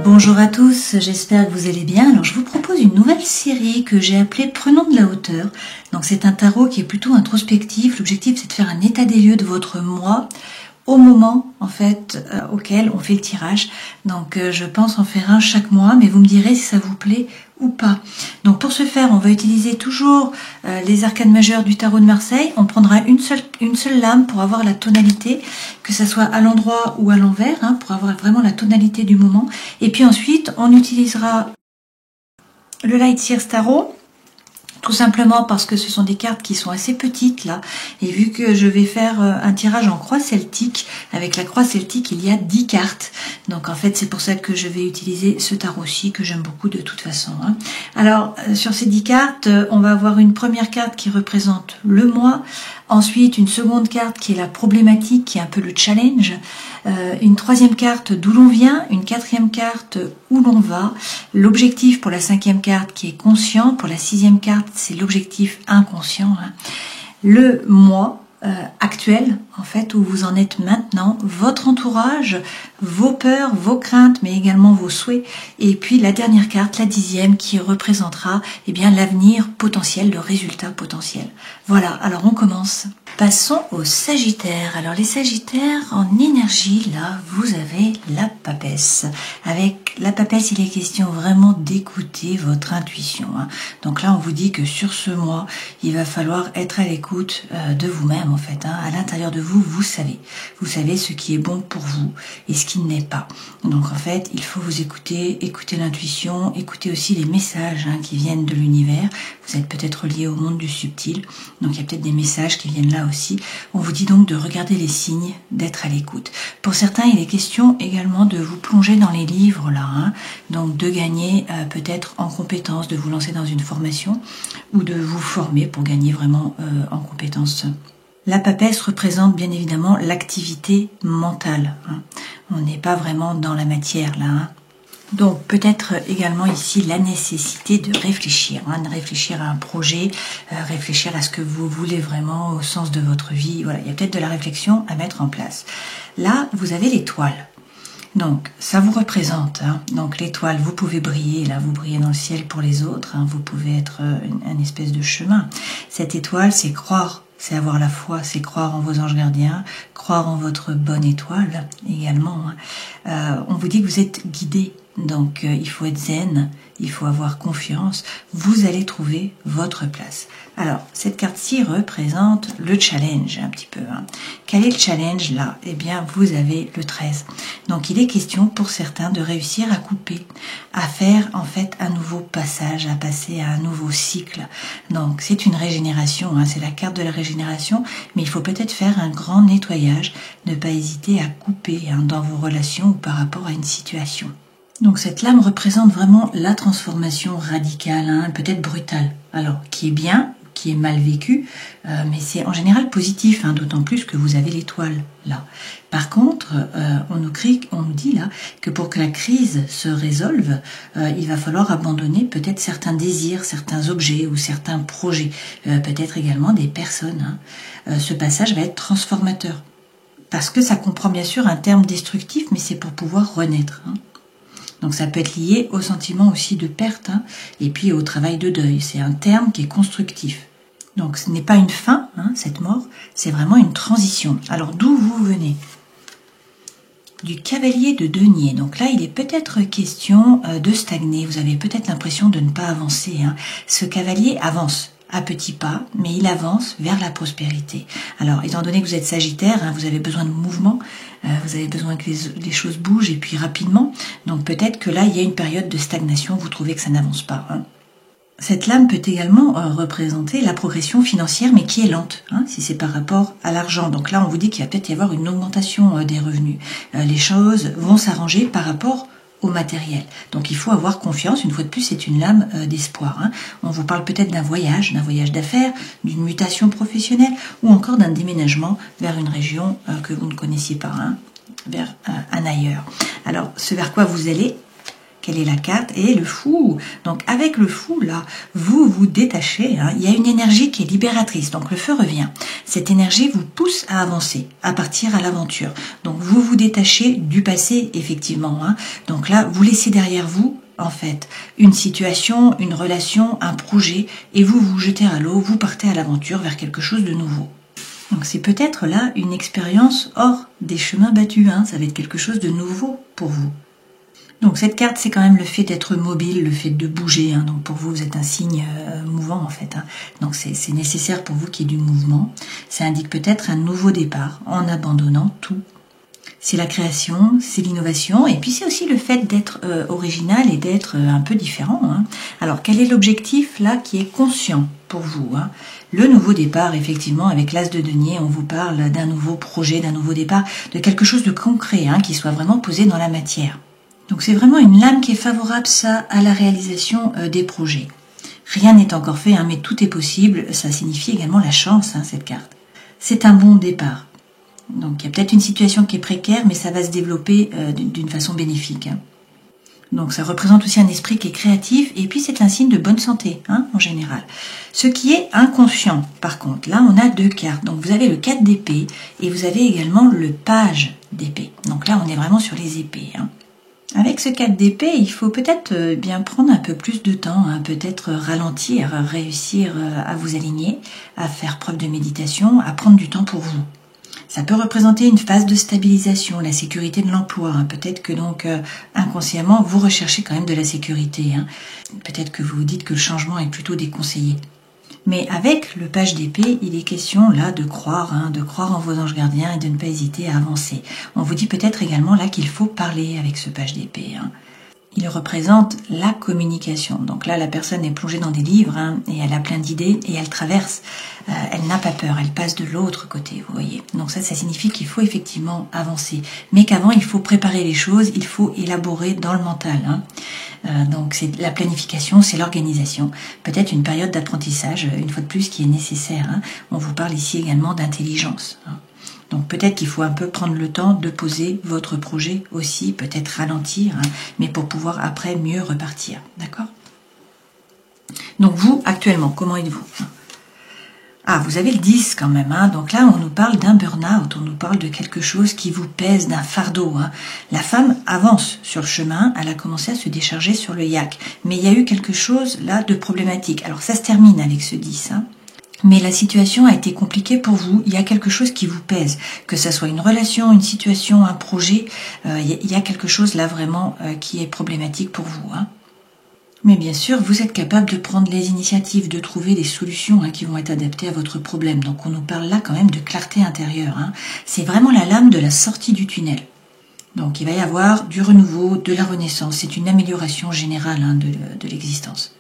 Bonjour à tous, j'espère que vous allez bien. Alors je vous propose une nouvelle série que j'ai appelée Prenons de la hauteur. Donc c'est un tarot qui est plutôt introspectif. L'objectif c'est de faire un état des lieux de votre moi au moment en fait auquel on fait le tirage. Donc je pense en faire un chaque mois, mais vous me direz si ça vous plaît ou pas. Donc pour ce faire, on va utiliser toujours les arcanes majeures du tarot de Marseille. On prendra une seule lame pour avoir la tonalité, que ça soit à l'endroit ou à l'envers, pour avoir vraiment la tonalité du moment. Et puis ensuite, on utilisera le Light Seers Tarot. Tout simplement parce que ce sont des cartes qui sont assez petites là. Et vu que je vais faire un tirage en croix celtique, avec la croix celtique, il y a 10 cartes. Donc en fait, c'est pour ça que je vais utiliser ce tarot-ci, que j'aime beaucoup de toute façon. Alors, sur ces 10 cartes, on va avoir une première carte qui représente le mois. Ensuite, une seconde carte qui est la problématique, qui est un peu le challenge. Une troisième carte d'où l'on vient, une quatrième carte où l'on va, l'objectif pour la cinquième carte qui est conscient, pour la sixième carte c'est l'objectif inconscient, le moi actuel en fait où vous en êtes maintenant, votre entourage, vos peurs, vos craintes mais également vos souhaits, et puis la dernière carte, la dixième, qui représentera l'avenir potentiel, le résultat potentiel. Voilà, alors on commence. Passons aux Sagittaires. Alors les Sagittaires en énergie, là vous avez la papesse. Avec la papesse, il est question vraiment d'écouter votre intuition. Donc là on vous dit que sur ce mois, il va falloir être à l'écoute de vous-même en fait. À l'intérieur de vous, vous savez ce qui est bon pour vous et ce qui ne l'est pas. Donc en fait, il faut vous écouter l'intuition, écouter aussi les messages qui viennent de l'univers. Vous êtes peut-être lié au monde du subtil, donc il y a peut-être des messages qui viennent là aussi. On vous dit donc de regarder les signes, d'être à l'écoute. Pour certains, il est question également de vous plonger dans les livres là, donc de gagner peut-être en compétences, de vous lancer dans une formation ou de vous former pour gagner vraiment en compétences. La papesse représente bien évidemment l'activité mentale. On n'est pas vraiment dans la matière là. Donc peut-être également ici la nécessité de réfléchir, de réfléchir à un projet, réfléchir à ce que vous voulez vraiment au sens de votre vie. Voilà, il y a peut-être de la réflexion à mettre en place. Là, vous avez l'étoile. Donc ça vous représente. Donc l'étoile, vous pouvez briller, là vous brillez dans le ciel pour les autres. Vous pouvez être une espèce de chemin. Cette étoile, c'est croire. C'est avoir la foi, c'est croire en vos anges gardiens, croire en votre bonne étoile également. On vous dit que vous êtes guidé, donc il faut être zen, il faut avoir confiance, vous allez trouver votre place. Alors, cette carte-ci représente le challenge un petit peu. Quel est le challenge là? Eh bien, vous avez le 13. Donc, il est question pour certains de réussir à couper, à faire en fait un nouveau passage, à passer à un nouveau cycle. Donc, c'est une régénération, c'est la carte de la régénération, mais il faut peut-être faire un grand nettoyage, ne pas hésiter à couper dans vos relations ou par rapport à une situation. Donc cette lame représente vraiment la transformation radicale, peut-être brutale, alors qui est bien, qui est mal vécu, mais c'est en général positif, d'autant plus que vous avez l'étoile là. Par contre, on nous dit là que pour que la crise se résolve, il va falloir abandonner peut-être certains désirs, certains objets ou certains projets, peut-être également des personnes. Ce passage va être transformateur, parce que ça comprend bien sûr un terme destructif, mais c'est pour pouvoir renaître. Donc ça peut être lié au sentiment aussi de perte et puis au travail de deuil. C'est un terme qui est constructif. Donc ce n'est pas une fin, cette mort, c'est vraiment une transition. Alors d'où vous venez? Du cavalier de denier. Donc là, il est peut-être question de stagner. Vous avez peut-être l'impression de ne pas avancer. Ce cavalier avance à petits pas, mais il avance vers la prospérité. Alors, étant donné que vous êtes Sagittaire, vous avez besoin de mouvement, vous avez besoin que les choses bougent et puis rapidement. Donc peut-être que là, il y a une période de stagnation, vous trouvez que ça n'avance pas. Cette lame peut également représenter la progression financière, mais qui est lente, si c'est par rapport à l'argent. Donc là, on vous dit qu'il va peut-être y avoir une augmentation des revenus. Les choses vont s'arranger par rapport au matériel. Donc il faut avoir confiance. Une fois de plus, c'est une lame d'espoir. On vous parle peut-être d'un voyage d'affaires, d'une mutation professionnelle ou encore d'un déménagement vers une région que vous ne connaissiez pas, vers un ailleurs. Alors, ce vers quoi vous allez, Quelle est la carte? Et le fou. Donc avec le fou, là, vous vous détachez. Il y a une énergie qui est libératrice. Donc le feu revient. Cette énergie vous pousse à avancer, à partir à l'aventure. Donc vous vous détachez du passé, effectivement. Donc là, vous laissez derrière vous, en fait, une situation, une relation, un projet, et vous vous jetez à l'eau, vous partez à l'aventure vers quelque chose de nouveau. Donc c'est peut-être là une expérience hors des chemins battus. Ça va être quelque chose de nouveau pour vous. Donc cette carte, c'est quand même le fait d'être mobile, le fait de bouger. Donc pour vous, vous êtes un signe mouvant en fait. Donc c'est nécessaire pour vous qu'il y ait du mouvement. Ça indique peut-être un nouveau départ en abandonnant tout. C'est la création, c'est l'innovation, et puis c'est aussi le fait d'être original et d'être un peu différent. Alors quel est l'objectif là qui est conscient pour vous? Le nouveau départ, effectivement, avec l'as de denier, on vous parle d'un nouveau projet, d'un nouveau départ, de quelque chose de concret, qui soit vraiment posé dans la matière. Donc c'est vraiment une lame qui est favorable, ça, à la réalisation des projets. Rien n'est encore fait, mais tout est possible. Ça signifie également la chance, cette carte. C'est un bon départ. Donc il y a peut-être une situation qui est précaire, mais ça va se développer d'une façon bénéfique. Donc ça représente aussi un esprit qui est créatif, et puis c'est un signe de bonne santé, en général. Ce qui est inconscient, par contre, là on a 2 cartes. Donc vous avez le 4 d'épée, et vous avez également le page d'épée. Donc là on est vraiment sur les épées. Avec ce 4 d'épée, il faut peut-être bien prendre un peu plus de temps, peut-être ralentir, réussir à vous aligner, à faire preuve de méditation, à prendre du temps pour vous. Ça peut représenter une phase de stabilisation, la sécurité de l'emploi. Peut-être que donc inconsciemment, vous recherchez quand même de la sécurité. Peut-être que vous vous dites que le changement est plutôt déconseillé. Mais avec le page d'épée, il est question là de croire en vos anges gardiens et de ne pas hésiter à avancer. On vous dit peut-être également là qu'il faut parler avec ce page d'épée. Il représente la communication. Donc là, la personne est plongée dans des livres et elle a plein d'idées et elle traverse. Elle n'a pas peur, elle passe de l'autre côté, vous voyez. Donc ça signifie qu'il faut effectivement avancer. Mais qu'avant, il faut préparer les choses, il faut élaborer dans le mental. Donc c'est la planification, c'est l'organisation. Peut-être une période d'apprentissage, une fois de plus, qui est nécessaire. On vous parle ici également d'intelligence. Donc peut-être qu'il faut un peu prendre le temps de poser votre projet aussi, peut-être ralentir, mais pour pouvoir après mieux repartir, d'accord? Donc vous, actuellement, comment êtes-vous? Vous avez le 10 quand même, donc là on nous parle d'un burn-out, on nous parle de quelque chose qui vous pèse, d'un fardeau. La femme avance sur le chemin, elle a commencé à se décharger sur le yak, mais il y a eu quelque chose là de problématique. Alors ça se termine avec ce 10, mais la situation a été compliquée pour vous, il y a quelque chose qui vous pèse, que ce soit une relation, une situation, un projet, il y a quelque chose là vraiment qui est problématique pour vous. Mais bien sûr, vous êtes capable de prendre les initiatives, de trouver des solutions qui vont être adaptées à votre problème. Donc on nous parle là quand même de clarté intérieure. C'est vraiment la lame de la sortie du tunnel. Donc il va y avoir du renouveau, de la renaissance, c'est une amélioration générale de l'existence.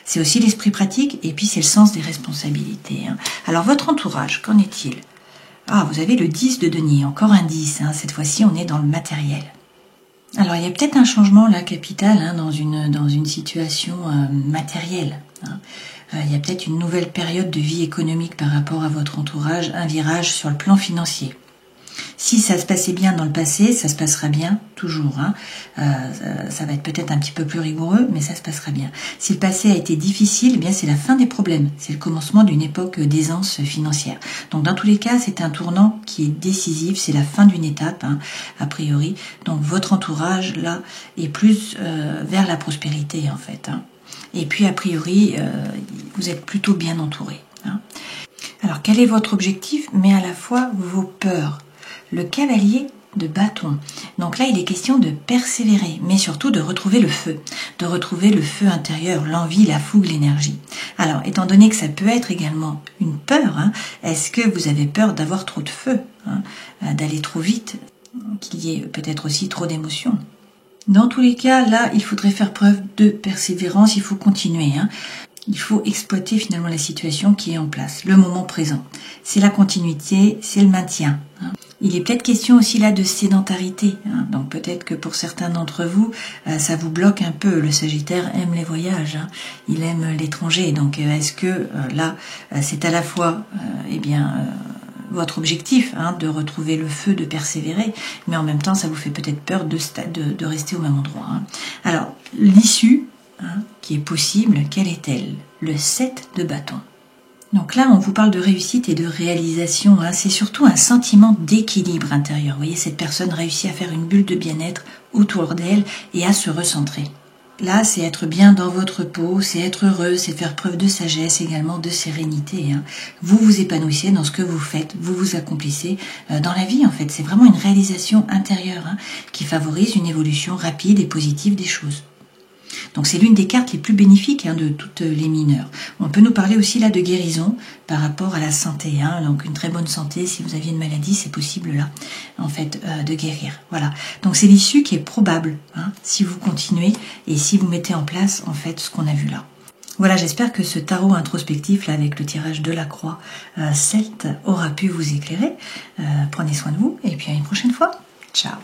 C'est aussi l'esprit pratique et puis c'est le sens des responsabilités. Alors votre entourage, qu'en est-il? Vous avez le 10 de denier, encore un 10. Cette fois-ci, on est dans le matériel. Alors il y a peut-être un changement là capital dans une situation matérielle. Il y a peut-être une nouvelle période de vie économique par rapport à votre entourage, un virage sur le plan financier. Si ça se passait bien dans le passé, ça se passera bien toujours. Ça va être peut-être un petit peu plus rigoureux, mais ça se passera bien. Si le passé a été difficile, eh bien c'est la fin des problèmes. C'est le commencement d'une époque d'aisance financière. Donc dans tous les cas, c'est un tournant qui est décisif. C'est la fin d'une étape, a priori. Donc votre entourage là est plus vers la prospérité en fait. Et puis a priori, vous êtes plutôt bien entouré. Alors quel est votre objectif, mais à la fois vos peurs? Le cavalier de bâton. Donc là, il est question de persévérer, mais surtout de retrouver le feu intérieur, l'envie, la fougue, l'énergie. Alors, étant donné que ça peut être également une peur, est-ce que vous avez peur d'avoir trop de feu, d'aller trop vite, qu'il y ait peut-être aussi trop d'émotions? Dans tous les cas, là, il faudrait faire preuve de persévérance, il faut continuer. Il faut exploiter finalement la situation qui est en place, le moment présent. C'est la continuité, c'est le maintien. Il est peut-être question aussi là de sédentarité. Donc peut-être que pour certains d'entre vous, ça vous bloque un peu. Le Sagittaire aime les voyages, il aime l'étranger. Donc est-ce que là, c'est à la fois votre objectif, hein, de retrouver le feu, de persévérer, mais en même temps, ça vous fait peut-être peur de rester au même endroit. Hein. Alors, l'issue, hein, qui est possible, quelle est-elle? Le 7 de bâton. Donc là, on vous parle de réussite et de réalisation. Hein. C'est surtout un sentiment d'équilibre intérieur. Vous voyez, cette personne réussit à faire une bulle de bien-être autour d'elle et à se recentrer. Là, c'est être bien dans votre peau, c'est être heureux, c'est faire preuve de sagesse, également de sérénité. Hein. Vous vous épanouissez dans ce que vous faites, vous vous accomplissez dans la vie en fait. C'est vraiment une réalisation intérieure, hein, qui favorise une évolution rapide et positive des choses. Donc c'est l'une des cartes les plus bénéfiques, hein, de toutes les mineures. On peut nous parler aussi là de guérison par rapport à la santé. Hein. Donc une très bonne santé, si vous aviez une maladie, c'est possible là, en fait, de guérir. Voilà. Donc c'est l'issue qui est probable, hein, si vous continuez et si vous mettez en place en fait ce qu'on a vu là. Voilà, j'espère que ce tarot introspectif là avec le tirage de la croix celte aura pu vous éclairer. Prenez soin de vous et puis à une prochaine fois. Ciao.